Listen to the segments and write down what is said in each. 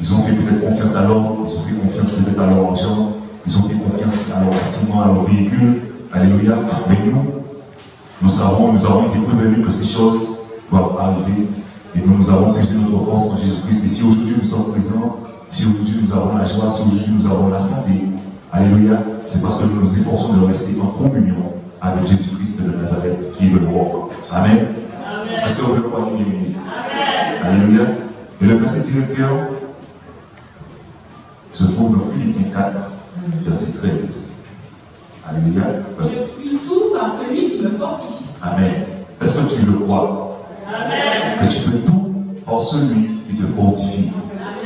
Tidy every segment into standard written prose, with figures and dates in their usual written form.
Ils ont fait peut-être confiance à l'homme, ils ont fait confiance peut-être à leur argent, ils ont fait confiance à leur bâtiment, à leur véhicule. Alléluia. Mais nous avons été prévenus que ces choses doivent arriver. Et nous avons puisé notre force en Jésus-Christ. Et si aujourd'hui nous sommes présents, si aujourd'hui nous avons la joie, si aujourd'hui nous avons la santé, alléluia, c'est parce que nous nous efforçons de rester en communion avec Jésus-Christ de Nazareth, qui est le roi. Amen. Est-ce que vous le croyez, bien aimé? Alléluia. Et le verset directeur se trouve dans Philippiens 4, verset 13. Alléluia. Je puis tout par celui qui me fortifie. Amen. Est-ce que tu le crois? Amen. Que tu peux tout par celui qui te fortifie.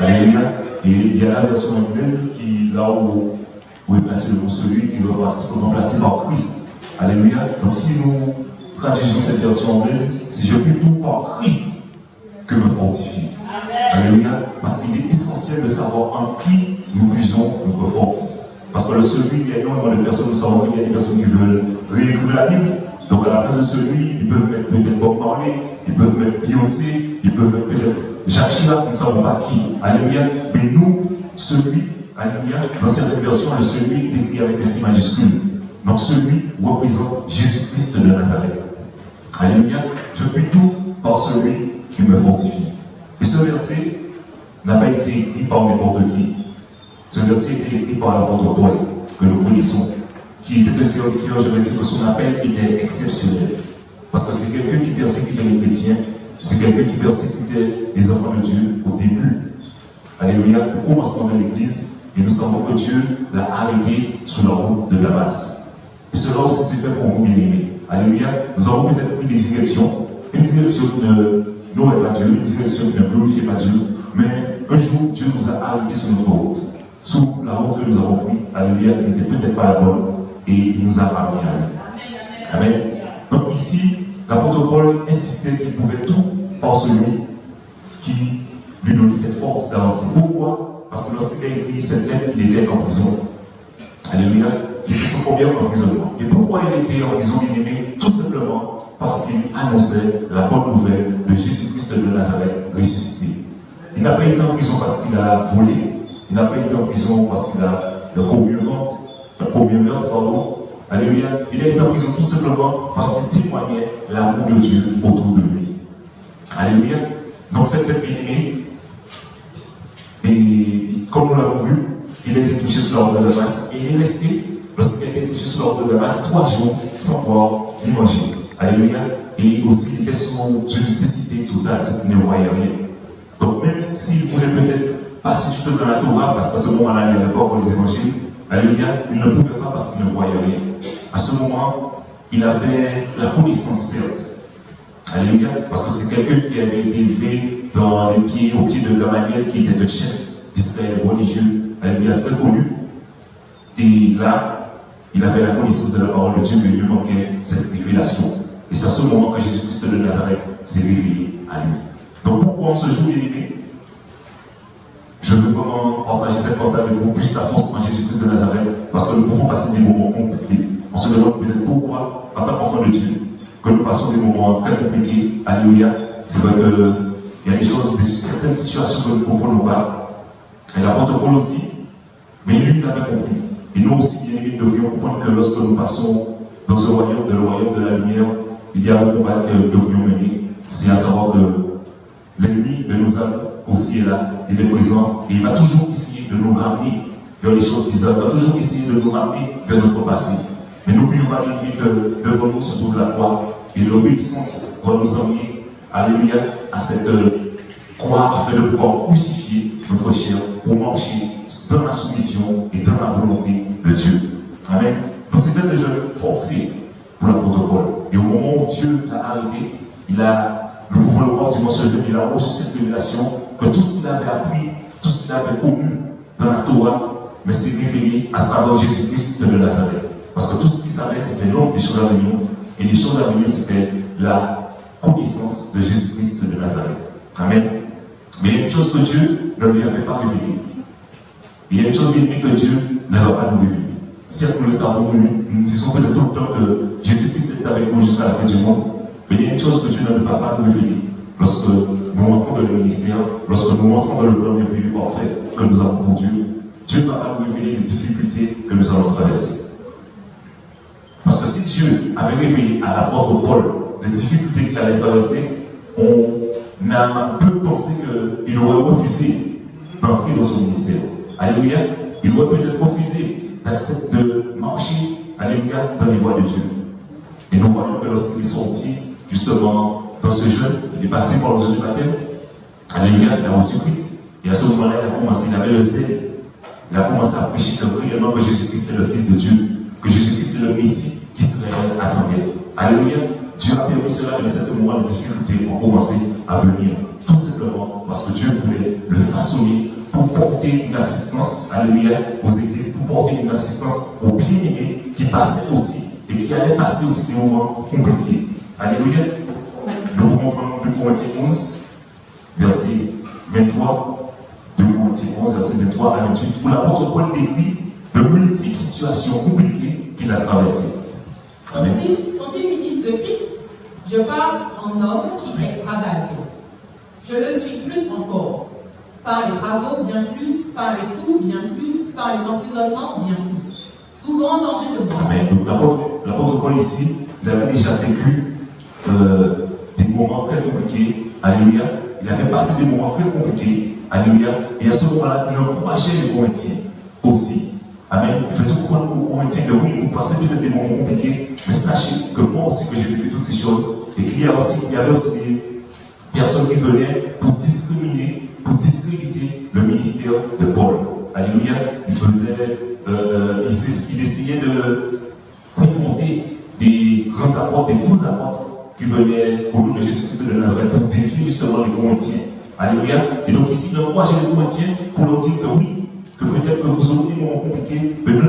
Alléluia. Et il y a la version anglaise qui, là où est placé le mot celui, qui va remplacer par Christ. Alléluia. Donc si nous traduisons cette version anglaise, c'est je puis tout par Christ que me fortifie. Alléluia. Parce qu'il est essentiel de savoir en qui nous puisons notre force. Parce que le celui, il y a énormément de personnes, nous savons qu'il y a des personnes qui veulent réécrire la Bible. Donc à la place de celui, ils peuvent mettre peut-être Bob Marley, ils peuvent mettre Beyoncé, ils peuvent mettre peut-être Jacques Chirac, nous ne savons pas qui. Alléluia. Mais nous, celui, alléluia, dans certaines versions, le celui est écrit avec des signes majuscules. Donc celui représente Jésus-Christ de Nazareth. Alléluia. Je puis tout par celui qui me fortifie. Et ce verset n'a pas été écrit par n'importe qui. Ce verset était écrit par l'apôtre Paul, que nous connaissons, qui était un serviteur, je vais dire que son appel était exceptionnel. Parce que c'est quelqu'un qui persécutait les chrétiens, c'est quelqu'un qui persécutait les enfants de Dieu au début. Alléluia, au commencement de l'église, et nous savons que Dieu l'a arrêté sur la route de Damas. Et cela aussi s'est fait pour nous, bien aimés. Alléluia, nous avons peut-être pris des directions, une direction de n'aurait pas Dieu, une direction qui ne glorifie pas Dieu, mais un jour, Dieu nous a arrêtés sur notre route. Sous la route que nous avons prise, alléluia, qui n'était peut-être pas la bonne, et il nous a ramenés à lui. Amen. Donc ici, l'apôtre Paul insistait qu'il pouvait tout par celui qui lui donnait cette force d'avancer. Pourquoi? Parce que lorsqu'il a écrit cette lettre, il était en prison. Alléluia. C'était son premier emprisonnement. Et pourquoi il était en prison, bien aimé? Tout simplement parce qu'il annonçait la bonne nouvelle de Jésus-Christ de Nazareth ressuscité. Il n'a pas été en prison parce qu'il a volé. Il n'a pas été en prison parce qu'il a commis un meurtre, pardon. Alléluia. Il a été en prison tout simplement parce qu'il témoignait l'amour de Dieu autour de lui. Alléluia. Donc cette fête bien-aimée, et comme nous l'avons vu, il a été touché sur l'ordre de Damas et il est resté, lorsqu'il a été touché sur l'ordre de Damas, 3 jours sans pouvoir ni manger. Alléluia. Et aussi, il était sous une nécessité totale, cette ne voyait rien. Donc même s'il voulait peut-être passer du tout dans la Torah, parce qu'à ce moment-là, il n'y avait pas encore les évangiles, alléluia, il ne pouvait pas parce qu'il ne voyait rien. À ce moment, il avait la connaissance, certes. Alléluia, parce que c'est quelqu'un qui avait été élevé au pied de Gamaliel, qui était le chef d'Israël religieux, alléluia, très connu. Et là, il avait la connaissance de la parole de Dieu, mais il lui manquait cette révélation. Et c'est à ce moment que Jésus-Christ de Nazareth s'est révélé à lui. Donc pourquoi en ce jour, bien aimé, je veux vraiment partager cette force avec vous, plus la force en Jésus-Christ de Nazareth, parce que nous pouvons passer des moments compliqués. On se demande peut-être pourquoi, en tant qu'enfant de Dieu, que nous passons des moments très compliqués. Alléluia. C'est vrai qu'il y a des choses, certaines situations que nous ne comprenons pas. Et l'apôtre Paul aussi, mais lui, il l'avait compris. Et nous aussi, bien aimés, nous devrions comprendre que lorsque nous passons dans ce royaume, le royaume de la lumière, il y a un combat que nous devrions mener. C'est à savoir que l'ennemi de nos âmes aussi est là, il est présent, et il va toujours essayer de nous ramener vers les choses bizarres, il va toujours essayer de nous ramener vers notre passé. Mais n'oublions pas que devant nous se trouve la croix, et l'obéissance va nous emmener, alléluia, à cette croix afin de pouvoir crucifier notre chair pour marcher dans la soumission et dans la volonté de Dieu. Amen. Donc c'était déjà forcé pour l'apôtre Paul. Et au moment où Dieu l'a arrêté, nous pouvons le voir du mention de il a reçu cette révélation que tout ce qu'il avait appris, tout ce qu'il avait connu dans la Torah, mais c'est révélé à travers Jésus-Christ de Nazareth. Parce que tout ce qu'il savait, c'était l'ordre des choses à venir. Et les choses à venir, c'était la connaissance de Jésus-Christ de Nazareth. Amen. Mais il y a une chose que Dieu ne lui avait pas révélée. Il y a une chose bien que Dieu ne va pas nous révéler. Certes, nous le savons, nous disons peut-être tout le temps que Jésus-Christ est avec nous jusqu'à la fin du monde. Mais il y a une chose que Dieu ne va pas nous révéler. Lorsque nous entrons dans le ministère, lorsque nous entrons dans le plan merveilleux parfait que nous avons pour Dieu, Dieu va nous révéler les difficultés que nous allons traverser. Parce que si Dieu avait révélé à l'apôtre Paul les difficultés qu'il allait traverser, on a peu pensé qu'il aurait refusé d'entrer dans son ministère. Alléluia. Il aurait peut-être refusé d'accepter de marcher, alléluia, dans les voies de Dieu. Et nous voyons que lorsqu'il est sorti, justement, dans ce jeûne, il est passé par le jeu du baptême. Alléluia, il a reçu Christ. Et à ce moment-là, il avait le zèle. Il a commencé à prêcher réellement que Jésus-Christ est le Fils de Dieu, que Jésus-Christ est le Messie qu'Israël attendait. Alléluia. Dieu a permis cela, mais certains moments de difficultés ont commencé à venir. Tout simplement parce que Dieu voulait le façonner pour porter une assistance, alléluia, aux églises, pour porter une assistance aux bien-aimés qui passaient aussi et qui allaient passer aussi des moments compliqués. Alléluia. Nous pouvons prendre 2 Corinthiens 11, verset 23. 2 Corinthiens 11, verset 23 à 28, où l'apôtre Paul décrit de multiples situations compliquées qu'il a traversées. Sont-ils ministres de Christ? Je parle en homme qui extravage. Je le suis plus encore. Par les travaux, bien plus. Par les coups, bien plus. Par les emprisonnements, bien plus. Souvent en danger de mort. Amen. Donc l'apôtre Paul ici, il avait déjà vécu des moments très compliqués. Alléluia. Il avait passé des moments très compliqués. Alléluia. Et à ce moment-là, il encourageait les Corinthiens aussi. Amen. Il faisait comprendre aux Corinthiens que oui, vous passez peut-être des moments compliqués, mais sachez que moi aussi que j'ai vécu toutes ces choses et qu'il y avait aussi des personnes qui venaient pour discriminer, pour discréditer le ministère de Paul. Alléluia. Il essayait de confronter des grands apôtres, des faux apôtres qui venaient au nom de Jésus-Christ de Nazareth pour défier justement les Corinthiens. Alléluia. Et donc ici, il encourage les Corinthiens pour leur dire que oui, que peut-être que vous aurez des moments compliqués, mais ne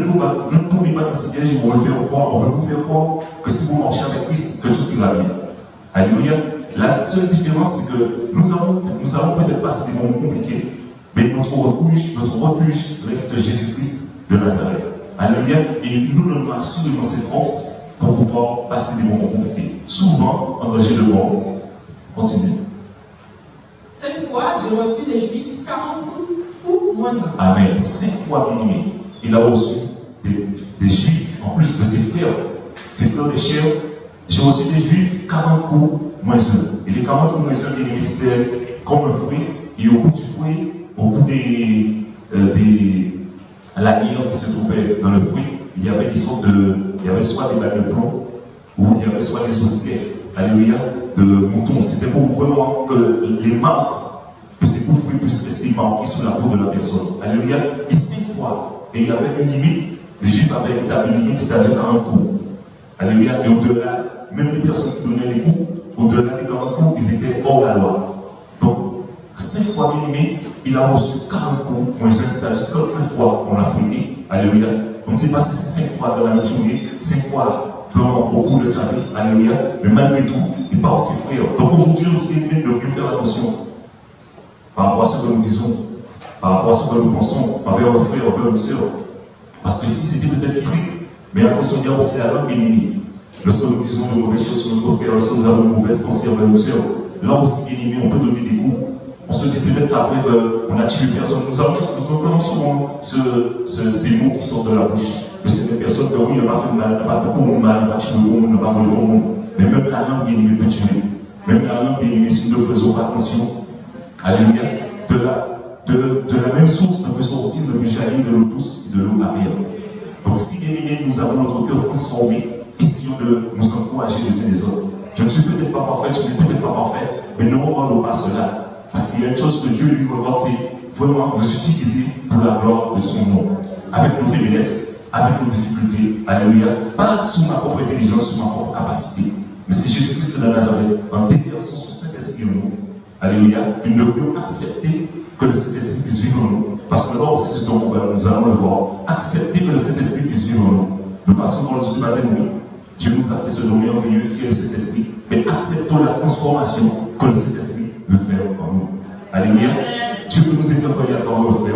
tombez pas dans ce piège, on veut vous faire croire que si vous marchez avec Christ, que tout ira bien. Alléluia. La seule différence, c'est que nous avons peut-être passé des moments compliqués, mais notre refuge reste Jésus-Christ de Nazareth. Alléluia. Et il nous donne absolument cette force pour pouvoir passer des moments compliqués. Souvent, en danger de mort. Continue. 5 fois, j'ai reçu des Juifs 40 coups ou moins 1. Amen. 5 fois bien-aimé, il a reçu des Juifs, en plus de ses frères de chair. J'ai reçu des Juifs 40 coups moins 1. Et les 40 coups moins 1, bien-aimé, c'était comme un fruit. Et au bout du fruit, au bout la lierre qui se trouvait dans le fruit, il y avait il y avait soit des balles de plomb, ou il y avait soit des osselets, alléluia, de moutons. C'était pour vraiment que les marques que ces coups de fruits puissent rester marqués sur la peau de la personne. Alléluia. Et 5 fois, et il y avait une limite, les Juifs avaient établi une limite, c'est-à-dire 40 coups. Alléluia. Et au-delà, même les personnes qui donnaient les coups, au-delà des 40 coups, ils étaient hors la loi. Donc, 5 fois minimé, il a reçu 40 coups, moins 1, c'est-à-dire 39 fois on l'a fouillé. Alléluia. On ne sait pas si c'est 5 fois dans la même journée, 5 fois au cours de sa vie. Alléluia. Mais malgré tout, il parle ses frères. Donc aujourd'hui aussi, il devrait faire attention par rapport à ce que nous disons, par rapport à ce que nous pensons envers nos frères, envers nos sœurs. Parce que ici, c'était peut-être physique, mais attention, il y a aussi la langue bien-aimée. Lorsque nous disons de mauvaises choses sur nos frères, lorsque nous avons de mauvaises pensées envers nos sœurs, là aussi, bien-aimé, on peut donner des coups. On se dit peut-être qu'après, on a tué personne. Nous entendons souvent ces mots qui sortent de la bouche de certaines personnes que oui, il n'a pas fait mal, il n'a pas fait pour le mal, il n'a pas tué le bon, il n'a pas volé le bon. Mais même la langue bien-aimée peut tuer. Même la langue bien-aimée, si nous ne faisons pas attention, alléluia, de la même source ne peut sortir le péché de l'eau douce et de l'eau amère. Donc si bien-aimé, nous avons notre cœur transformé, essayons de nous encourager les uns des autres. Je ne suis peut-être pas parfait, je ne suis peut-être pas parfait, mais ne regardons pas cela. Parce qu'il y a une chose que Dieu lui regarde, c'est vraiment nous utiliser pour la gloire de son nom. Avec nos faiblesses, avec nos difficultés, alléluia. Pas sous ma propre intelligence, sous ma propre capacité. Mais c'est Jésus-Christ de Nazareth, en déversant son Saint-Esprit en nous. Alléluia. Nous devrions accepter que le Saint-Esprit puisse vivre en nous. Parce que là aussi, nous allons le voir. Accepter que le Saint-Esprit puisse vivre en nous. Nous passons dans le jour du matin, oui. Dieu nous a fait ce nom merveilleux qui est le Saint-Esprit. Mais acceptons la transformation que le Saint-Esprit veut faire en nous. Alléluia. Dieu peut nous interpeller à travers nos frères.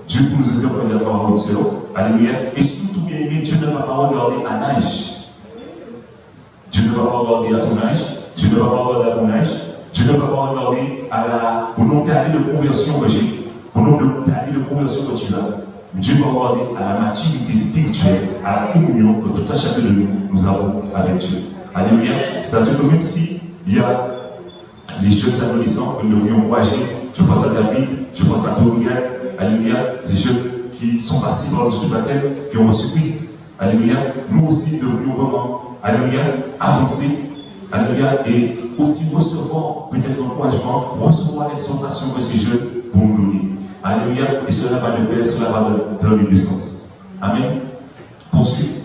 Dieu peut nous interpeller à travers nos sœurs. Alléluia. Et surtout, bien aimé, Dieu ne va pas regarder à l'âge. Dieu ne va pas regarder à ton âge. Dieu ne va pas regarder à mon âge. Dieu ne va pas regarder au nombre d'années de conversion que j'ai, au nombre d'années de conversion que tu as. Dieu va regarder à la maturité spirituelle, à la communion que tout à chacun de nous avons avec Dieu. Alléluia. C'est-à-dire que même si il y a les jeunes adolescents que nous devrions encourager, je pense à David, je pense à Dorian, alléluia, ces jeunes qui sont passés par le jeu du baptême, qui ont reçu Christ. Alléluia. Nous aussi devrions vraiment, alléluia, avancer, alléluia, et aussi recevoir peut-être l'encouragement, recevoir l'exhortation que ces jeunes vont nous donner. Alléluia. Et cela va de paix, cela va dans les deux sens. Amen. Poursuivre.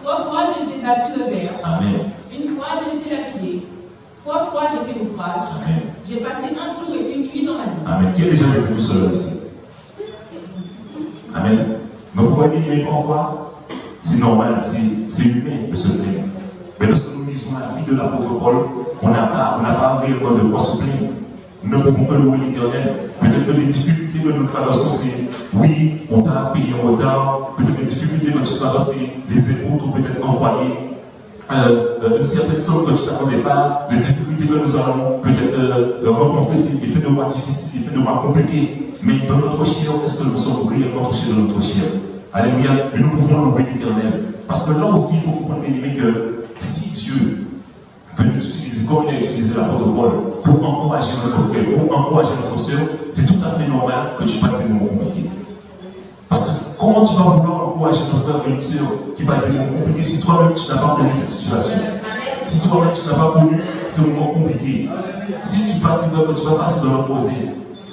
3 fois j'ai été battu de verre. Amen. Une fois j'ai été lapidé. 3 fois j'ai fait ouvrage. Amen. J'ai passé un jour et une nuit dans la vie. Amen. Qui est déjà vécu tout seul ici? Amen. Donc vous voyez bien parfois, c'est normal, c'est humain de se plaindre. Mais lorsque nous lisons la vie de l'apôtre Paul, on n'a pas réellement de quoi se plaindre. Nous ne pouvons pas louer l'Éternel. Peut-être que les difficultés que nous traversons, c'est oui, on t'a payé en retard. Peut-être les difficultés que tu traverses, c'est les épaules t'ont peut-être envoyé une certaine somme que tu ne t'attendais pas. Les difficultés que nous allons peut-être rencontrer, c'est des faits de mois difficiles, des faits de mois compliqués. Mais dans notre chair, est-ce que nous sommes réellement touchés dans notre chair? Alléluia. Et nous pouvons louer l'Éternel. Parce que là aussi, il faut comprendre, bien aimé, que si Dieu veut nous utiliser comme il a utilisé l'apôtre Paul pour encourager notre frère, pour encourager notre soeur, c'est tout à fait normal que tu passes des moments compliqués. Parce que comment tu vas vouloir encourager notre frère et une soeur qui passe des moments compliqués si toi-même tu n'as pas connu cette situation? Si toi-même tu n'as pas connu ces moments compliqués, si tu passes tu vas passer dans l'opposé.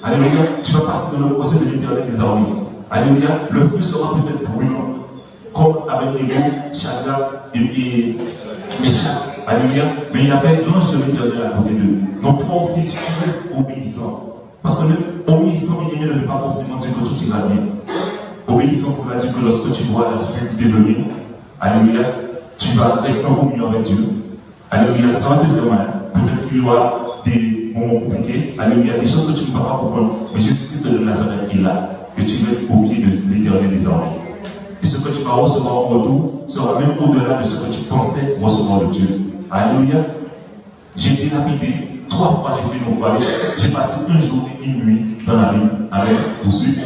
Alléluia, tu vas passer dans l'opposé de l'Éternel des armées. Alléluia, le feu sera peut-être brûlant, comme avec Égo, Shadrach et Meshach. Alléluia, mais il y avait l'ange de l'Éternel à côté d'eux. Donc toi aussi, si tu restes obéissant, parce que obéissant, il ne veut pas forcément dire que tout ira bien. Obéissant pour dire que lorsque tu vois la difficulté venir, alléluia, tu vas rester en communion avec Dieu. Alléluia, ça va te faire mal. Peut-être qu'il y aura des moments compliqués. Alléluia, des choses que tu ne vas pas comprendre. Mais Jésus-Christ de Nazareth est là. Et tu restes au pied de l'Éternel des armées. Et ce que tu vas recevoir en retour sera même au-delà de ce que tu pensais recevoir de Dieu. Alléluia. J'ai été lapidé. 3 fois j'ai fait naufrage. J'ai passé un jour et une nuit dans la vie. Amen. Poursuivre.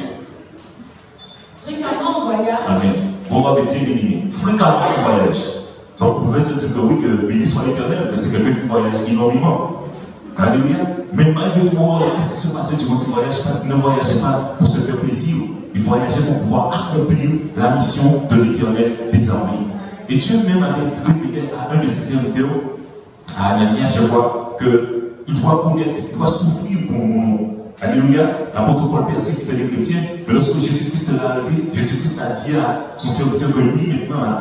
Fréquemment en voyage. Amen. Vous m'avez bien béni. Fréquemment en voyage. Donc vous pouvez se dire que oui, que béni soit l'Éternel, mais c'est quelqu'un qui voyage énormément. Alléluia. Mais malgré tout, qu'est-ce qui se passait durant ce voyage? Parce qu'il ne voyageait pas pour se faire plaisir. Il voyageait pour pouvoir accomplir la mission de l'Éternel des armées. Et Dieu même avait dit peut-être à un de ses serviteurs, à Ananias, je crois, qu'il doit connaître, il doit souffrir pour mon nom. Alléluia. L'apôtre Paul persécutait les chrétiens, mais lorsque Jésus-Christ l'a arrivé, Jésus-Christ a dit à son serviteur que lui, maintenant,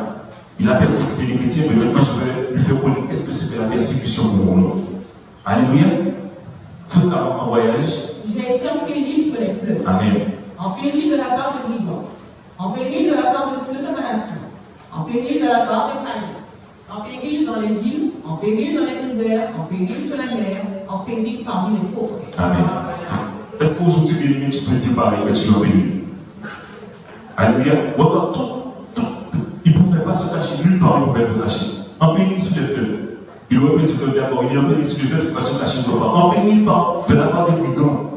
il a persécuté les chrétiens, mais maintenant je vais lui faire connaître qu'est-ce que c'est que la persécution pour mon nom. Alléluia. Fréquemment en voyage. J'ai été en péril sur les fleuves. Amen. En péril de la part de brigands. En péril de la part de ceux de ma nation. En péril de la part des païens. En péril dans les villes. En péril dans les déserts. En péril sur la mer. En péril parmi les faux frères. Amen. Est-ce qu'aujourd'hui, bien-aimé, tu peux dire pareil que tu es en péril? Alléluia. Regarde, tout. Il ne pouvait pas se cacher. Nulle part, il ne pouvait se cacher. En péril sur les fleuves. Il aurait pu se dire d'abord, il y a un péril sur les fleuves, il ne peut pas se cacher de part. En péril de la part des brigands.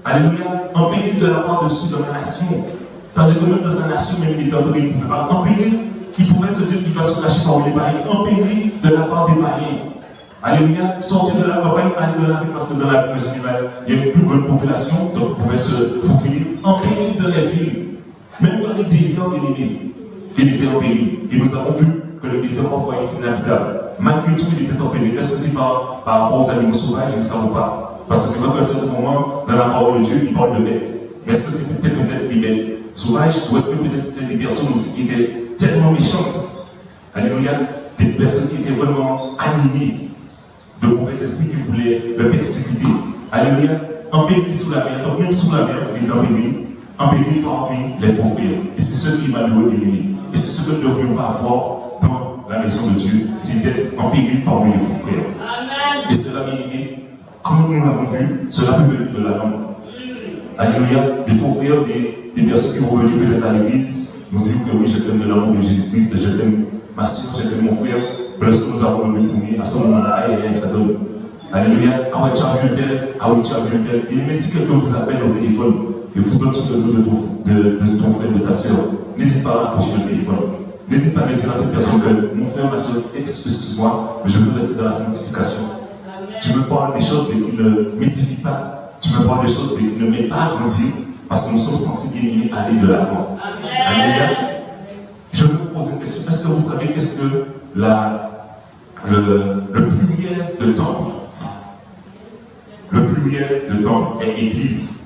Alléluia. En péril de la part de ceux de la nation. C'est-à-dire que même dans sa nation, même il était en péril, il ne pouvait pas. En péril, il pouvait se dire qu'il va se cacher parmi les païens. En péril de la part des païens. Alléluia. Sortir de la campagne, aller dans la ville, parce que dans la ville en général, il y a une plus grande population, donc il pouvait se faufiler. En péril dans les villes. Même dans les déserts, il était en péril. Et nous avons vu que le désert parfois est inhabitable. Malgré tout, il était en péril. Est-ce que c'est par rapport aux animaux sauvages? Je ne sais pas. Parce que c'est vrai qu'à un certain moment, dans la parole de Dieu, il parle de bêtes. Mais est-ce que c'est peut-être des bêtes sauvages? Ou est-ce que peut-être c'était des personnes aussi qui étaient tellement méchantes? Alléluia. Des personnes qui étaient vraiment animées de mauvais esprits qui voulaient le persécuter. Alléluia. En péril sous la mer. Donc même sous la mer, il est en péril. En péril parmi les faux frères. Et c'est ce qui m'a loué l'ennemi. Et c'est ce que nous ne devrions pas avoir dans la maison de Dieu. C'est d'être en péril parmi les faux frères. Amen. Et cela, bien aimé, comme nous l'avons vu, cela peut venir de la langue. Alléluia. Des faux frères, des personnes qui vont venir peut-être à l'église, nous disent que oui, je t'aime de l'amour de Jésus-Christ, je t'aime ma soeur, je t'aime mon frère. Mais lorsque nous avons le retourné, à ce moment-là, ça donne. Alléluia. Ah ouais, tu as vu un tel. Ah oui, tu as vu un tel. Et mais si quelqu'un vous appelle au téléphone et vous donne le nom de ton frère, de ta soeur, n'hésite pas à approcher le téléphone. N'hésite pas à dire à cette personne que mon frère, ma soeur, excuse-moi, mais je veux rester dans la sanctification. Tu me parles des choses qui ne m'édifient pas. Tu me parles des choses qui ne m'aident pas à grandir. Parce que nous sommes censés bien aller de l'avant. Alléluia. Je vous pose une question. Est-ce que vous savez qu'est-ce que le pluriel de temple? Le pluriel de temple est Église.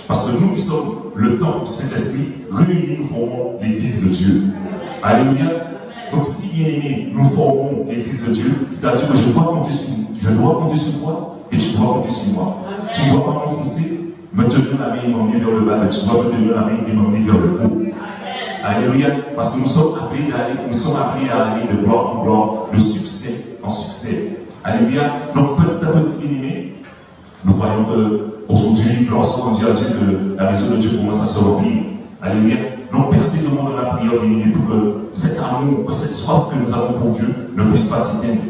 Parce que nous qui sommes le temple du Saint-Esprit, réunis, nous formons l'Église de Dieu. Alléluia. Donc si bien aimé, nous formons l'Église de Dieu, c'est-à-dire que je dois compter sur toi et tu dois compter sur moi. Tu ne dois pas m'enfoncer, me tenir la main et m'emmener vers le bas, mais tu dois me tenir la main et m'emmener vers le haut. Alléluia. Parce que nous sommes appelés à aller de gloire en gloire, de succès en succès. Alléluia. Donc petit à petit, bien aimé, nous voyons qu'aujourd'hui, lorsqu'on dit à Dieu que la maison de Dieu commence à se remplir. Alléluia. Donc percez le monde dans la prière, bien aimé, pour que cet amour, que cette soif que nous avons pour Dieu ne puisse pas s'éteindre.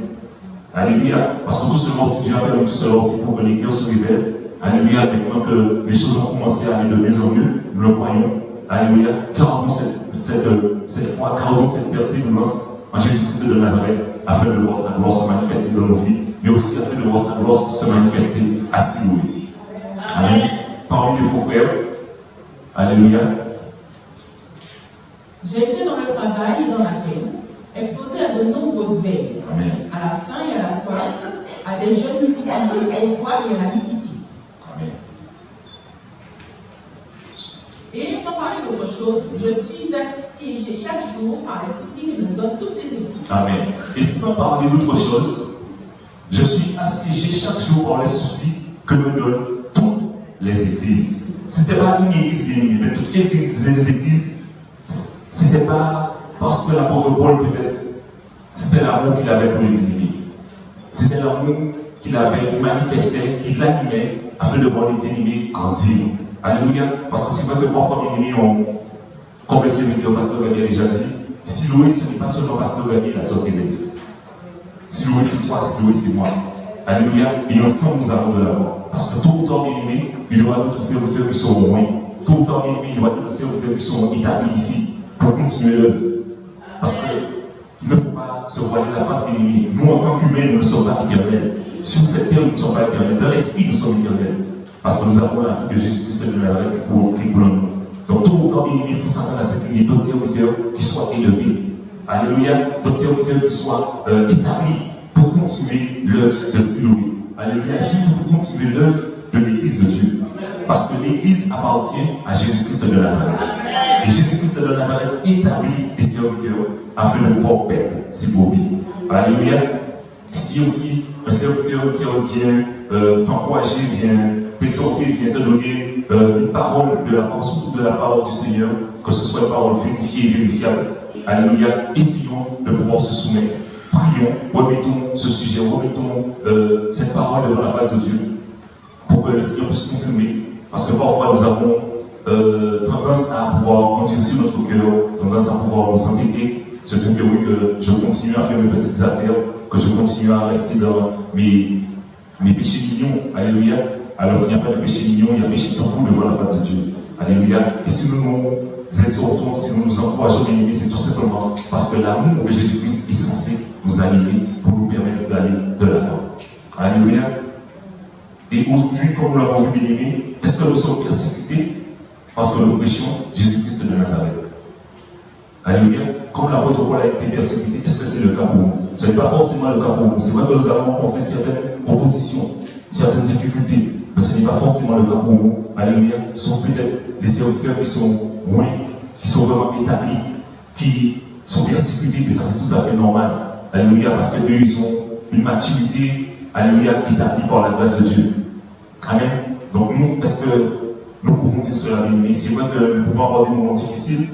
Alléluia. Parce que tout cela, si Dieu a permis tout cela aussi pour que les cœurs se révèlent. Alléluia. Maintenant que les choses ont commencé à aller de mieux en mieux, nous le croyons. Alléluia. Gardons cette foi, gardons cette persévérance en Jésus-Christ de Nazareth, afin de voir sa gloire se manifester dans nos vies, mais aussi afin de voir sa gloire se manifester à Siloué. Amen. Parmi les faux frères. Alléluia. J'ai été dans le travail et dans la peine, exposé à de nombreuses veilles. Amen. À la faim et à la soif, à des jeûnes multipliés, au froid et à la nudité. Amen. Et sans parler d'autre chose, je suis assiégé chaque jour par les soucis que nous donnent toutes les églises. Amen. Et sans parler d'autre chose, je suis assiégé chaque jour par les soucis que me donnent toutes les églises. Ce n'était pas une église bien-aimée, mais toutes les églises, ce n'était pas parce que l'apôtre Paul, peut-être, c'était l'amour qu'il avait pour les bien-aimés. C'était l'amour qu'il avait, qui manifestait, qui l'animait, afin de voir les bien-aimés grandir. Alléluia. Parce que c'est vrai que parfois, bien-aimés, comme le serviteur Pasteur Gabriel a déjà dit, Siloué, ce n'est pas seulement Pasteur Gabriel, la sœur Thérèse. Siloué, c'est toi, Siloué, c'est moi. Alléluia. Et ensemble, nous allons de l'avant. Parce que tout le temps, bien-aimés, il y aura d'autres serviteurs qui seront loin. Tout le temps, bien-aimés, il y aura d'autres serviteurs qui seront établis ici pour continuer l'œuvre. Parce qu'il ne faut pas se voiler la face, bien-aimés. Nous, en tant qu'humains, nous ne sommes pas éternels. Sur cette terre, nous ne sommes pas éternels. Dans l'esprit, nous sommes éternels. Parce que nous avons la vie de Jésus-Christ de Nazareth pour nous. Donc, tout le temps, bien-aimés, il faut s'attendre à ce qu'il y ait d'autres serviteurs qui soient élevés. Alléluia. D'autres serviteurs qui soient établis pour continuer l'œuvre de Siloué. Alléluia. Et surtout pour continuer l'œuvre de l'Église de Dieu. Parce que l'Église appartient à Jésus-Christ de Nazareth. Et Jésus-Christ de Nazareth établit des serviteurs afin de pouvoir perdre ses brebis. Alléluia. Si aussi un serviteur vient t'encourager, vient t'exhorter, vient te donner une parole de la parole, surtout de la parole du Seigneur, que ce soit une parole vérifiée et vérifiable. Alléluia. Essayons de pouvoir se soumettre. Prions, remettons ce sujet, remettons cette parole devant la face de Dieu pour que le Seigneur puisse confirmer. Parce que parfois nous avons tendance à pouvoir endurcir notre cœur, tendance à pouvoir nous entêter. C'est une théorie que je continue à faire mes petites affaires, que je continue à rester dans mes péchés mignons. Alléluia. Alors il n'y a pas de péché mignon, il y a péché tout court devant la face de Dieu. Alléluia. Et si nous nous exhortons, si nous nous encourageons, bien aimés, c'est tout simplement parce que l'amour de Jésus-Christ est censé nous animer pour nous permettre d'aller de l'avant. Alléluia. Et aujourd'hui, comme nous l'avons vu, bien aimés, est-ce que nous sommes persécutés parce que nous prêchons Jésus-Christ de Nazareth? Alléluia. Comme l'apôtre Paul a été persécuté, est-ce que c'est le cas pour nous? Ce n'est pas forcément le cas pour nous. C'est vrai que nous avons rencontré certaines oppositions, certaines difficultés, mais ce n'est pas forcément le cas pour nous. Alléluia. Ce sont peut-être des serviteurs qui sont loin, qui sont vraiment établis, qui sont persécutés, et ça c'est tout à fait normal. Alléluia. Parce qu'eux, ils ont une maturité, alléluia, établie par la grâce de Dieu. Amen. Donc nous, est-ce que nous pouvons dire cela? Mais c'est vrai que nous pouvons avoir des moments difficiles.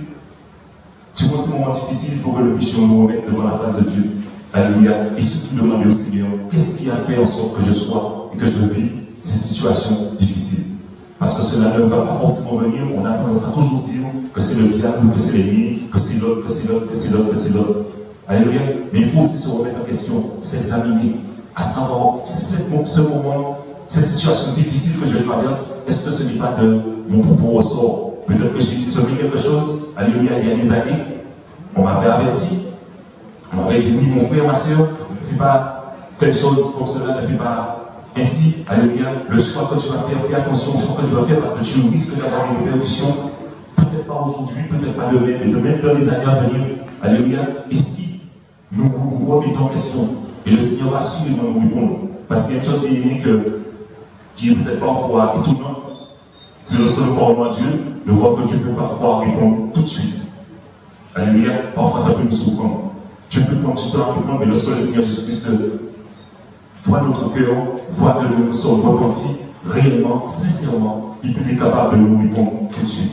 Durant ces moments difficiles, il faut que nous puissions nous remettre devant la face de Dieu. Alléluia. Et surtout demander au Seigneur, qu'est-ce qui a fait en sorte que je sois et que je vive ces situations difficiles? Parce que cela ne va pas forcément venir. On a tendance à toujours dire que c'est le diable, que c'est l'ennemi, que c'est l'autre, que c'est l'autre, que c'est l'autre, que c'est l'autre. Alléluia. Mais il faut aussi se remettre en question, s'examiner. à savoir ce moment, cette situation difficile que je traverse, est-ce que ce n'est pas de mon propre ressort? Peut-être que j'ai semé quelque chose, alléluia, il y a des années, on m'avait averti, on m'avait dit, oui, mon frère, ma soeur, ne fais pas telle chose comme cela, ne fais pas ainsi, alléluia, le choix que tu vas faire, fais attention au choix que tu vas faire parce que tu risques d'avoir une répercussion, peut-être pas aujourd'hui, peut-être pas demain, mais demain dans les années à venir, alléluia, et si nous nous remettons en question, et le Seigneur va assurément nous répondre, parce qu'il y a une chose qui est peut-être parfois étonnante, c'est lorsque nous parlons à Dieu, de voir que Dieu ne peut pas pouvoir répondre tout de suite. Alléluia, parfois ça peut nous surprendre. Dieu peut prendre du temps à répondre, mais lorsque le Seigneur Jésus-Christ voit notre cœur, voit que nous sommes repentis réellement, sincèrement, il peut être capable de nous répondre tout de suite.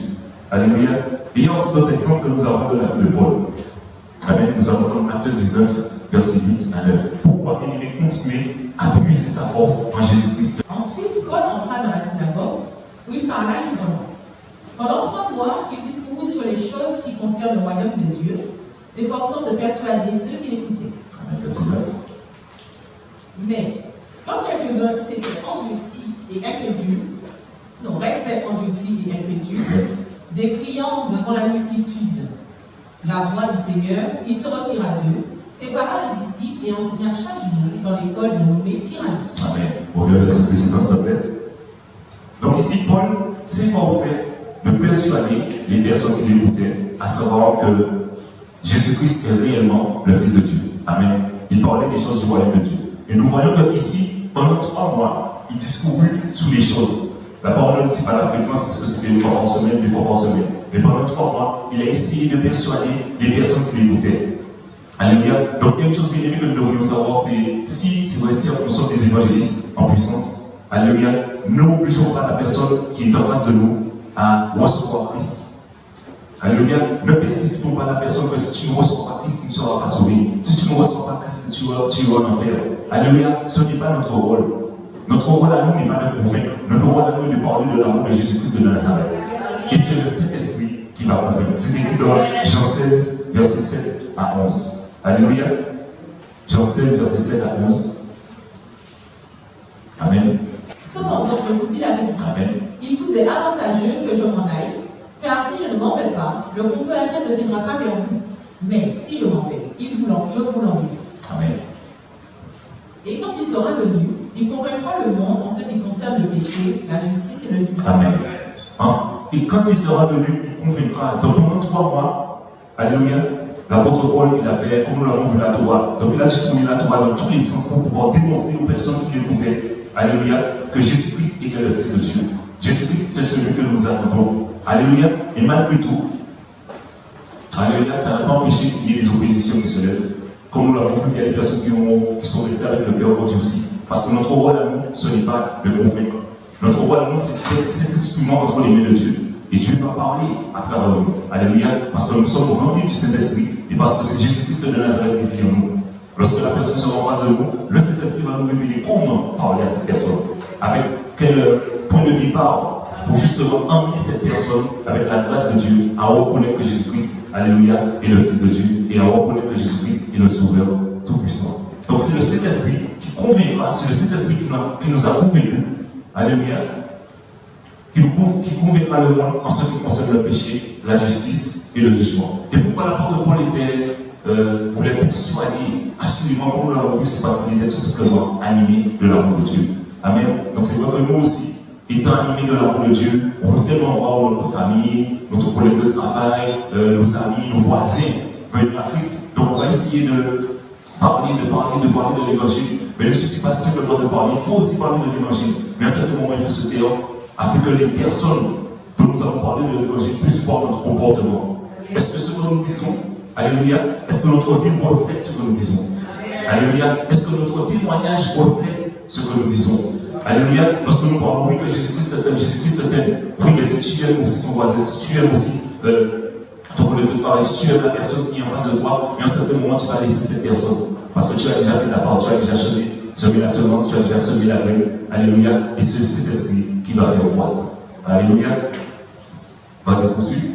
Alléluia. Et il y a aussi d'autres exemples que nous avons de la vie de Paul. Amen. Nous avons comme Acte 19, verset 8 à 9. Pourquoi bien-aimé continuer à puiser sa force en Jésus-Christ? Ensuite, Paul entra dans la synagogue où il parla librement. Pendant 3 mois, il discourut sur les choses qui concernent le royaume de Dieu, s'efforçant de persuader ceux qui l'écoutaient. Mais, quand quelques-uns s'étaient endurcis et restaient endurcis et incrédules, décriant devant la multitude la voix du Seigneur, il se retira d'eux, sépara les disciples et enseigna chaque jour dans l'école nommée Tyrannus. Amen. Au lieu de cette précédence, s'il te plaît. Donc ici, Paul s'efforçait de persuader les personnes qui l'écoutaient, à savoir que Jésus-Christ est réellement le Fils de Dieu. Amen. Il parlait des choses du royaume de Dieu. Et nous voyons qu'ici, pendant 3 mois, il discourut sur les choses. La parole ne dit pas la fréquence, parce que c'était une fois par semaine, 2 fois par semaine. Mais pendant 3 mois, il a essayé de persuader les personnes qui l'écoutaient. Alléluia. Donc, il y a une chose bien aimée que nous devrions savoir, c'est si c'est vrai, si nous sommes des évangélistes en puissance, alléluia, ne n'obligeons pas la personne qui est en face de nous à recevoir Christ. Alléluia. Ne persécutons pas la personne que si tu ne reçois pas Christ, tu ne seras pas sauvé. Si tu ne reçois pas Christ, tu vas en enfer. Alléluia. Ce n'est pas notre rôle. Notre rôle à nous n'est pas de convaincre. Notre rôle à nous est de parler de l'amour de Jésus-Christ de Nazareth. Et c'est le Saint-Esprit qui va convaincre. C'est écrit dans Jean 16, verset 7 à 11. Alléluia. Jean 16, verset 7 à 11. Amen. Cependant, je vous dis la vérité. Amen. Il vous est avantageux que je m'en aille, car si je ne m'en vais pas, le consolateur ne viendra pas vers vous. Mais si je m'en vais, je vous l'enverrai. Amen. Et quand il sera venu, il convaincra le monde en ce qui concerne le péché, la justice et le jugement. Amen. Et quand il sera venu, il convaincra. Donc pendant 3 mois, alléluia, l'apôtre Paul, il avait, comme nous l'avons vu, la Torah. Donc il a tourné la Torah dans tous les sens pour pouvoir démontrer aux personnes qui l'écoutaient, alléluia, que Jésus-Christ était le Fils de Dieu. Jésus-Christ était celui que nous attendons. Alléluia. Et malgré tout, alléluia, ça n'a pas empêché qu'il y ait des oppositions qui se lèvent. Comme nous l'avons vu, il y a des personnes qui sont restées avec le cœur endurci. Parce que notre rôle à nous, ce n'est pas de convaincre. Notre rôle à nous, c'est d'être cet instrument entre les mains de Dieu. Et Dieu va parler à travers nous. Alléluia. Parce que nous sommes remplis du Saint-Esprit. Et parce que c'est Jésus-Christ de Nazareth qui vit en nous. Lorsque la personne sera en face de nous, le Saint-Esprit va nous révéler comment parler à cette personne. Avec quel point de départ pour justement emmener cette personne avec la grâce de Dieu à reconnaître que Jésus-Christ, alléluia, est le Fils de Dieu et à reconnaître que Jésus-Christ est le Sauveur Tout-Puissant. Donc c'est le Saint-Esprit qui convaincra, c'est le Saint-Esprit qui nous a convaincus, alléluia, qui convaincra le monde en ce qui concerne le péché, la justice et le jugement. Et pourquoi l'apôtre Paul voulait persuader absolument, comme nous l'avons vu, c'est parce qu'il était tout simplement animé de l'amour de Dieu. Amen. Donc c'est vrai que nous aussi, étant animés de l'amour de Dieu, on veut tellement voir notre famille, notre collègue de travail, nos amis, nos voisins venir à Christ. Donc on va essayer de parler de l'évangile. Mais il ne suffit pas simplement de parler, il faut aussi parler de l'évangile. Mais à un certain moment, il faut se taire afin que les personnes dont nous avons parlé de l'évangile puissent voir notre comportement. Est-ce que ce que nous disons, alléluia, est-ce que notre vie reflète ce que nous disons? Alléluia, est-ce que notre témoignage reflète ce que nous disons? Alléluia, lorsque nous parlons, oui, que Jésus-Christ t'aime, oui, mais si tu aimes aussi ton voisin, si tu aimes aussi ton collègue de travail, si tu aimes la personne qui est en face de toi, mais à un certain moment, tu vas laisser cette personne. Parce que tu as déjà fait ta part, tu as déjà semé la semence, tu as déjà semé la graine. Alléluia, et c'est cet esprit qui va faire croître. Alléluia. Vas-y, poursuis.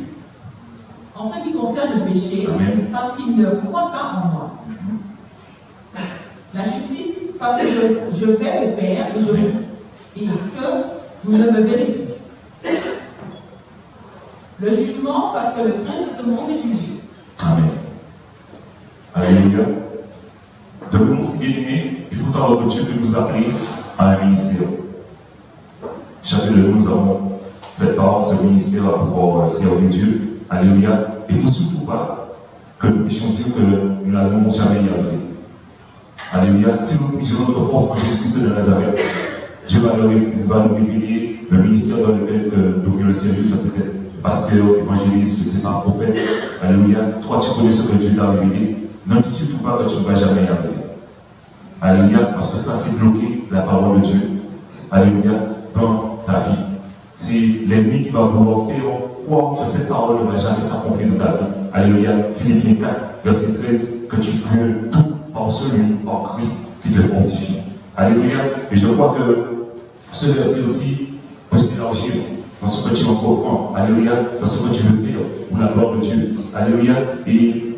En ce qui concerne le péché, Amen. parce qu'il ne croit pas en moi. La justice, parce que je vais au Père et que vous ne me verrez plus. Le jugement, parce que le prince de ce monde est jugé. Amen. Alléluia. De nous aussi bien-aimés, il faut savoir que Dieu peut nous appeler à un ministère. Chacun de nous avons cette part, ce ministère à pouvoir servir Dieu. Alléluia. Il ne faut surtout pas que nous puissions dire que nous n'allons jamais y arriver. Alléluia. Si nous puissions notre force en Jésus-Christ de Nazareth, Dieu va nous révéler le ministère dans lequel nous voulons le servir. Ça peut être pasteur, évangéliste, je ne sais pas, prophète. Alléluia. Toi, tu connais ce que Dieu t'a révélé. Ne dis surtout pas que tu ne vas jamais y arriver. Alléluia. Parce que ça, c'est bloquer la parole de Dieu. Alléluia. Dans ta vie. C'est l'ennemi qui va vouloir faire croire que cette parole ne va jamais s'accomplir dans ta vie. Alléluia. Philippiens 4, verset 13, que tu prennes tout par celui, par Christ, qui te fortifie. Alléluia. Et je crois que ce verset aussi peut s'élargir dans ce que tu entreprends. Alléluia. Dans ce que tu veux faire pour la gloire de Dieu. Alléluia. Et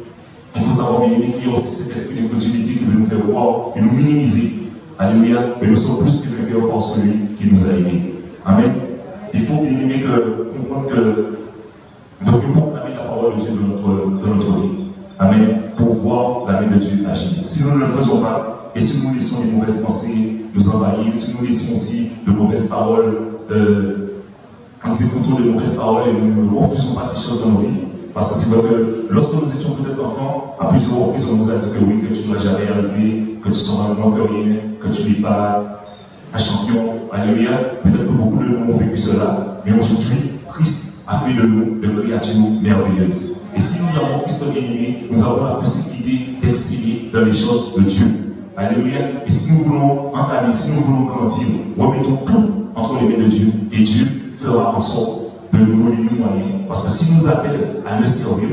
il faut savoir, bien aimé, qu'il y a aussi cet esprit de continuité qui veut nous faire croire et nous minimiser. Alléluia. Mais nous sommes plus que vainqueurs par celui qui nous a aimés. Amen. Il faut bien aimé comprendre que nous devons proclamer la parole de Dieu dans notre vie. Amen. Pour voir la main de Dieu agir. Si nous ne le faisons pas, et si nous laissons les mauvaises pensées nous envahir, si nous laissons aussi de mauvaises paroles, nous écoutons de mauvaises paroles et nous ne refusons pas ces choses dans nos vies. Parce que c'est vrai que lorsque nous étions peut-être enfants, à plusieurs reprises, on nous a dit que oui, que tu ne vas jamais arriver, que tu seras un moins que rien, que tu n'es pas un champion. Alléluia. Peut-être que beaucoup de nous ont vécu cela, mais aujourd'hui, Christ a fait de nous des créatures merveilleuses. Et si nous avons Christ bien-aimé, nous avons la possibilité d'exceller dans les choses de Dieu. Alléluia. Et si nous voulons entamer, si nous voulons grandir, remettons tout entre les mains de Dieu, et Dieu fera en sorte de nous donner les moyens. Parce que s'il nous appelle à le servir,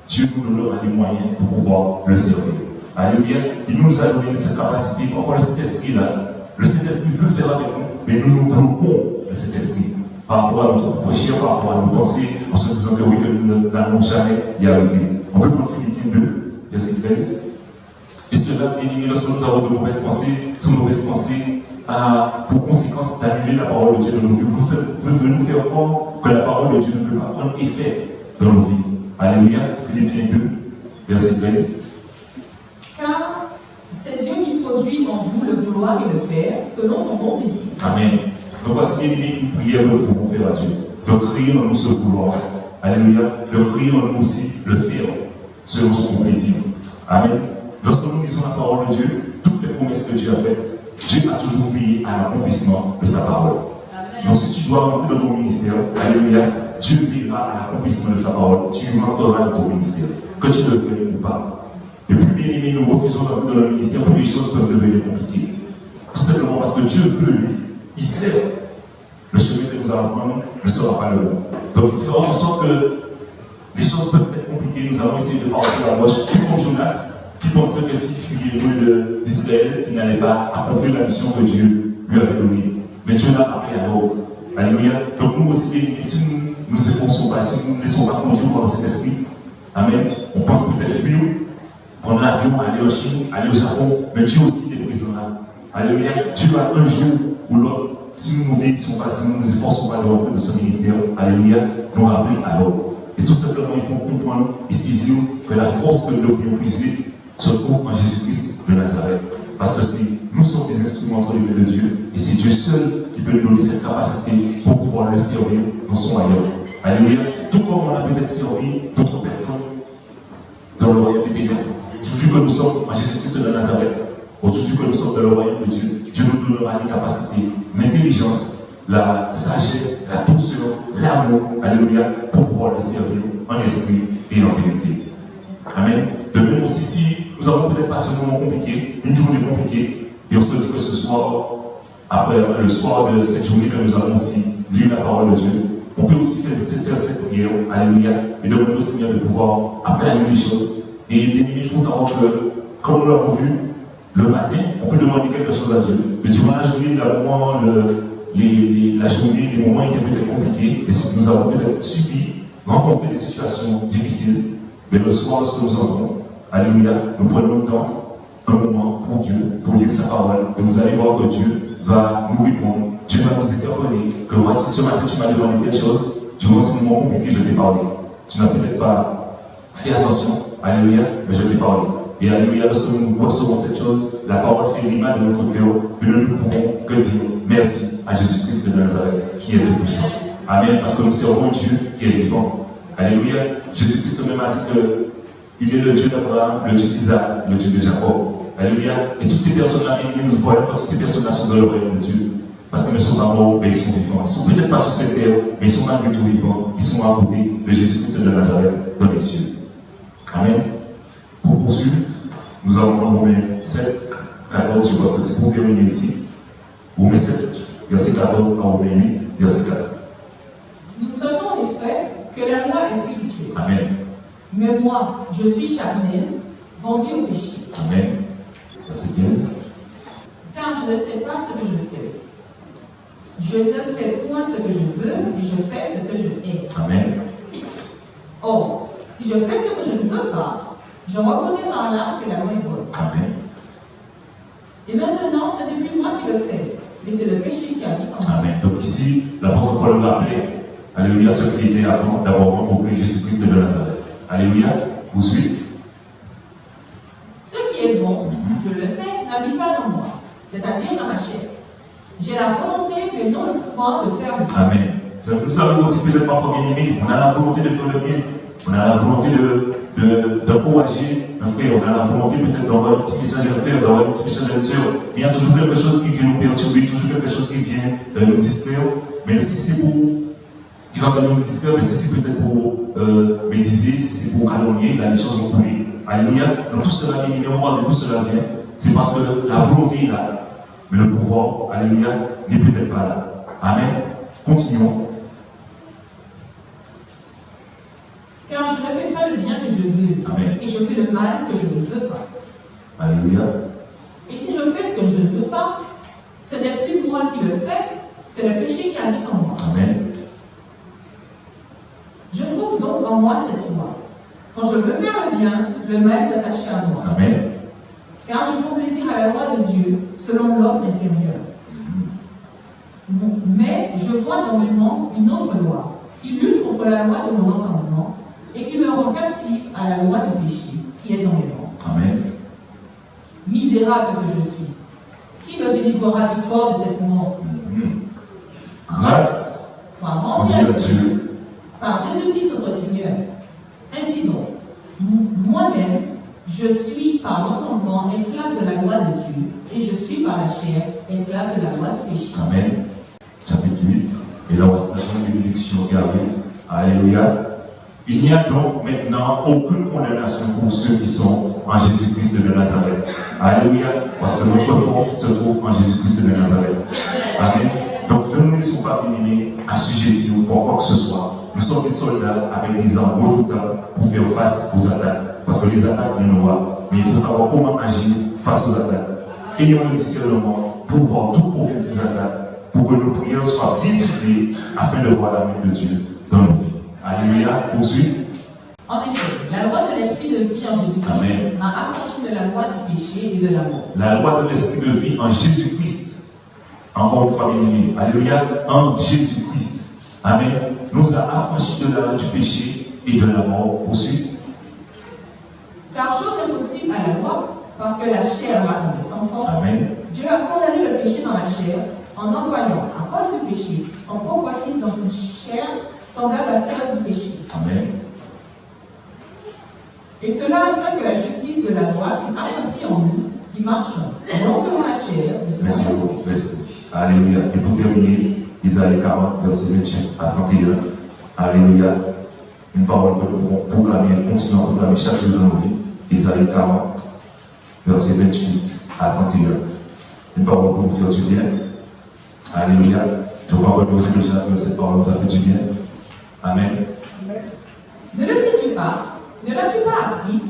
Dieu nous donnera les moyens pour pouvoir le servir. Alléluia. Il nous a donné cette capacité. Parfois, le Saint-Esprit-là, le Saint-Esprit veut faire avec nous, mais nous nous bloquons le Saint-Esprit par rapport à notre projet, par rapport à nos pensées, en se disant que oui, que nous n'allons jamais y arriver. On peut prendre Philippiens 2, verset 13. Et cela, bien aimé, lorsque nous avons de mauvaises pensées, ces mauvaises pensées a pour conséquence d'annuler la parole de Dieu dans nos vies. Veut nous faire croire que la parole de Dieu ne peut pas prendre effet dans nos vies. Alléluia. Philippiens 2, verset 13. Car c'est Dieu qui produit en vous le vouloir et le faire selon son bon plaisir. Amen. Donc voici une prière que nous pouvons faire à Dieu. De créer en nous ce vouloir. Alléluia. De créer en nous aussi le faire selon son bon plaisir. Amen. Lorsque nous lisons la parole de Dieu, toutes les promesses que Dieu a faites, Dieu a toujours veillé à l'accomplissement de sa parole. Amen. Donc si tu dois rentrer dans ton ministère, alléluia, Dieu veillera à l'accomplissement de sa parole. Tu rentreras dans ton ministère, que tu le veuilles ou pas. Et plus bien aimé, nous refusons d'entrer dans le ministère où les choses peuvent devenir compliquées. Tout simplement parce que Dieu veut, lui, il sait le chemin que nous allons prendre ne sera pas le bon. Donc, il fera en sorte que les choses peuvent être compliquées. Nous allons essayer de partir à gauche, tout comme Jonas, qui pensait que s'il fuyait loin d'Israël, il n'allait pas accomplir la mission que Dieu lui avait donnée. Mais Dieu l'a appelé à l'ordre. Alléluia. Donc, nous aussi, si nous ne nous efforçons pas, si nous ne laissons pas conduire par cet esprit, amen, on pense peut-être fuir, prendre l'avion, aller en Chine, aller au Japon, mais Dieu aussi est présent là. Alléluia. Dieu a un jour ou l'autre, si nous n'obéissons pas, si nous ne nous efforçons pas de rentrer de ce ministère, alléluia, nous rappeler à l'ordre. Et tout simplement, il faut comprendre et saisir que la force que nous devrions puiser se trouve en Jésus-Christ de Nazareth. Parce que nous sommes des instruments entre les mains de Dieu, et c'est Dieu seul qui peut nous donner cette capacité pour pouvoir le servir dans son royaume. Alléluia. Tout comme on a peut-être servi d'autres personnes dans le royaume des ténèbres. Aujourd'hui que nous sommes en Jésus-Christ de Nazareth, aujourd'hui que nous sommes dans le royaume de Dieu, Dieu nous donnera les capacités, l'intelligence, la sagesse, la douceur, l'amour, alléluia, pour pouvoir le servir en esprit et en vérité. Amen. De même aussi, si nous avons peut-être passé un moment compliqué, une journée compliquée, et on se dit que ce soir, après le soir de cette journée que nous avons aussi lu la parole de Dieu, on peut aussi faire cette prière, alléluia, et demander au Seigneur de pouvoir apprendre les choses. Et bien aimé, il faut savoir que, comme nous l'avons vu, le matin, on peut demander quelque chose à Dieu. Mais durant la journée, la journée, les moments étaient peut-être compliqués, et nous avons peut-être subi, rencontré des situations difficiles. Mais le soir, lorsque nous entrons, alléluia, nous prenons le temps, un moment pour Dieu, pour lire sa parole, et vous allez voir que Dieu va nous répondre, Dieu va nous interpeller, que voici ce matin tu m'as demandé quelque chose, durant ce moment compliqué, je t'ai parlé. Tu n'as peut-être pas fait attention, alléluia, mais je t'ai parlé. Et alléluia, lorsque nous recevons cette chose, la parole fait l'image de notre cœur, et nous ne pouvons que dire merci à Jésus-Christ de Nazareth, qui est tout puissant. Amen, parce que nous servons un Dieu qui est vivant. Alléluia, Jésus-Christ même a dit qu'il est le Dieu d'Abraham, le Dieu d'Isaac, le Dieu de Jacob. Alléluia, et toutes ces personnes-là, nous voyons que toutes ces personnes-là sont dans le royaume de Dieu. Parce qu'ils ne sont pas morts, mais ils sont vivants. Ils ne sont peut-être pas sur cette terre, mais ils sont malgré tout vivants. Ils sont à côté de Jésus-Christ de Nazareth dans les cieux. Amen. Pour poursuivre, nous allons en Romains 7, 14, je pense que c'est pour terminer ici. Romains 7, verset 14 à Romains 8, verset 4. Nous savons en effet que la loi est spirituelle. Amen. Mais moi, je suis charnel, vendu au péché. Amen. Verset 15. Car je ne sais pas ce que je fais. Je ne fais point ce que je veux, et je fais ce que je hais. Amen. Or, si je fais ce que je ne veux pas, je reconnais par là que la loi est bonne. Amen. Et maintenant, ce n'est plus moi qui le fais, mais c'est le péché qui habite en moi. Amen. Donc ici, l'apôtre Paul nous rappelait, alléluia, ce qu'il était avant d'avoir rencontré Jésus-Christ de Nazareth. Alléluia. Vous suivez? Ce qui est bon, je le sais, n'habite pas en moi, c'est-à-dire dans ma chair. J'ai la volonté, mais non le pouvoir de faire le bien. Amen. Nous avons aussi peut-être parfois bien aimé. On a la volonté de faire le bien. On a la volonté d'encourager un frère. On a la volonté peut-être d'envoyer un petit message à un frère, d'envoyer un petit message à une soeur. Mais il y a toujours quelque chose qui vient nous perturber, toujours quelque chose qui vient nous distraire. Mais si c'est pour qui va venir nous distraire, mais si c'est peut-être pour médiser, si c'est pour calomnier, là les choses vont couler. Alléluia. Donc tout cela vient, au moment de tout cela vient, c'est parce que la volonté est là. Mais le pouvoir, alléluia, n'est peut-être pas là. Amen. Continuons. Car je ne fais pas le bien que je veux. Amen. Et je fais le mal que je ne veux pas. Alléluia. Et si je fais ce que je ne veux pas, ce n'est plus moi qui le fais, c'est le péché qui habite en moi. Amen. Je trouve donc en moi cette loi. Quand je veux faire le bien, le mal est attaché à moi. Amen. Car je prends plaisir à la loi de Dieu, selon l'ordre intérieur. Mais je vois dans mes membres une autre loi, qui lutte contre la loi de mon entendement, et qui me rend captif à la loi du péché, qui est dans mes membres. Amen. Misérable que je suis, qui me délivrera du corps de cette mort? Grâce soit rendue à Dieu par Jésus-Christ notre Seigneur. Ainsi donc, moi-même, je suis par l'entendement esclave de la loi de Dieu, et je suis par la chair esclave de la loi du péché. Amen. Chapitre 8. Et là, voici la bénédiction qui arrive. Alléluia. Il n'y a donc maintenant aucune condamnation pour ceux qui sont en Jésus-Christ de Nazareth. Alléluia. Parce que notre force se trouve en Jésus-Christ de Nazareth. Amen. Donc ne nous laissons pas bien-aimés assujettis pour quoi que ce soit. Nous sommes des soldats avec des armes redoutables pour faire face aux attaques. Parce que les attaques viennent nous voir. Mais il faut savoir comment agir face aux attaques. Ayons le discernement pour voir d'où proviennent ces attaques, pour que nos prières soient bien ciblées afin de voir la main de Dieu dans nos vies. Alléluia. Poursuivre. En effet, la loi de l'esprit de vie en Jésus-Christ m'a affranchi de la loi du péché et de la mort. La loi de l'esprit de vie en Jésus-Christ. Encore une fois, bien aimé. Alléluia. En Jésus-Christ. Amen. Nous a affranchis de la loi du péché et de la mort. Poursuivre. Car chose impossible à la loi, parce que la chair l'a rendue sans force. Amen. Dieu a condamné le péché dans la chair en envoyant, à cause du péché, son propre Fils dans une chair semblable à celle du péché. Amen. Et cela afin que la justice de la loi fût accomplie en nous, qui marchons, non selon la chair, mais selon Merci l'esprit. beaucoup. Merci. Alléluia. Et pour terminer, Isaïe 40, verset 21 à 31. Alléluia. Une parole que nous pouvons proclamer, continuer à proclamer chaque jour dans nos vies. Isaïe 40, verset 28 à 31. Une parole pour nous faire du bien. Alléluia. Je crois que nous avons déjà fait cette parole, nous a fait du bien. Amen. Ne le sais-tu pas? Ne l'as-tu pas appris?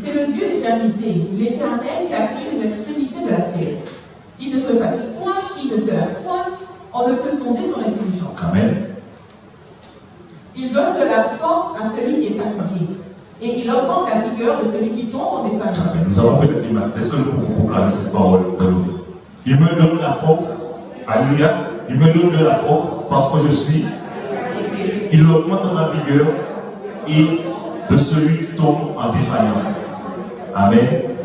C'est le Dieu d'éternité, l'Éternel qui a créé les extrémités de la terre. Il ne se fatigue point, il ne se lasse point, on ne peut sonder son intelligence. Amen. Il donne de la force à celui qui est fatigué, et il augmente la vigueur de celui qui tombe en défaillance. Nous avons peut-être des masques. Est-ce que nous pouvons proclamer cette parole dans nos vies? Il me donne la force. Alléluia. Il me donne de la force parce que je suis. Il augmente ma vigueur et de celui qui tombe en défaillance. Amen.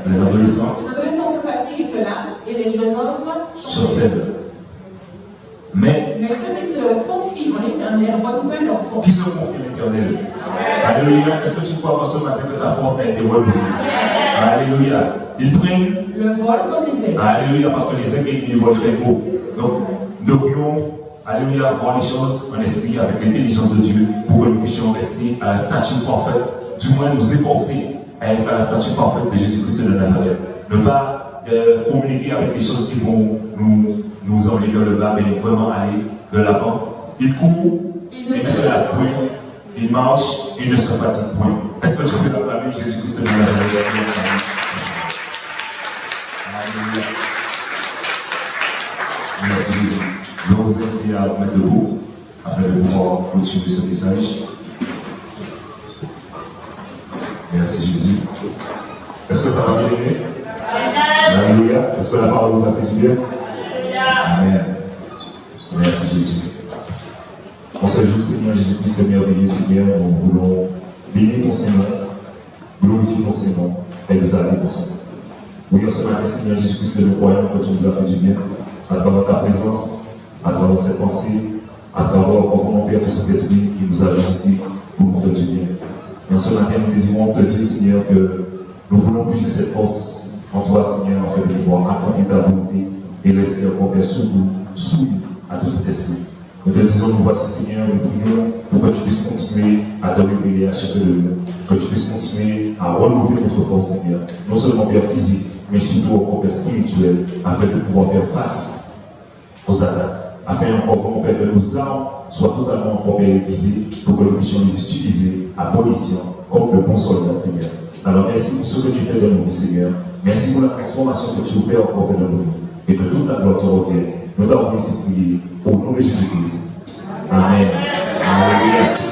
Les adolescents. Les adolescents se fatiguent et se lassent, et les jeunes hommes Chancellent. Mais ceux qui se confient en l'éternel renouvellent leur force. qui se confie l'éternel? Alléluia. Est-ce que tu crois ce matin que ta force a été renouvelée? Alléluia. Ils prennent Le vol comme les aigles. Alléluia, parce que les aigles, ils volent très haut. Donc, nous devrions, alléluia, voir les choses en esprit avec l'intelligence de Dieu pour que nous puissions rester à la stature parfaite, du moins nous efforcer à être à la stature parfaite de Jésus-Christ de Nazareth. Ne pas communiquer avec les choses qui vont nous enlever vers le bas, mais vraiment aller de l'avant. Il court, il ne se lasse point, il marche, il ne se fatigue point. Est-ce que tu peux acclamer Jésus-Christ de Nazareth? Alléluia. Merci Jésus. Je vais vous inviter à vous mettre debout afin de pouvoir continuer ce message. Merci Jésus. Est-ce que ça va bien aimer? Alléluia. Est-ce que la parole vous a fait du bien? Amen. Merci Jésus. En ce jour, Seigneur Jésus-Christ, merveilleux Seigneur, nous voulons bénir ton Seigneur, glorifier ton Seigneur, exalter ton Seigneur. Oui, en ce matin, Seigneur Jésus-Christ, nous croyons que tu nous as fait du bien à travers ta présence, à travers cette pensée, à travers mon Père, tout cet esprit qui nous a visité pour nous faire du bien. Et en ce matin, nous désirons te dire, Seigneur, que nous voulons puiser cette force en toi, Seigneur, afin de pouvoir accomplir ta volonté et rester encore Père soumis à tout cet esprit. Nous te disons, nous voici, Seigneur, nous prions pour que tu puisses continuer à te révéler à chacun de nous, que tu puisses continuer à renouveler notre force, Seigneur, non seulement Père physique, mais surtout au Père spirituel, afin de pouvoir faire face aux attaques, afin encore Père, que nos armes soient totalement encore aiguisées pour que nous puissions les utiliser à bon escient, comme le bon soldat, Seigneur. Alors merci pour ce que tu fais dans nos vies, Seigneur. Merci pour la transformation que tu opères encore dans nos vies. Et que toute la gloire te revienne. Nous t'avons ici prié au nom de Jésus-Christ. Amen. Alléluia.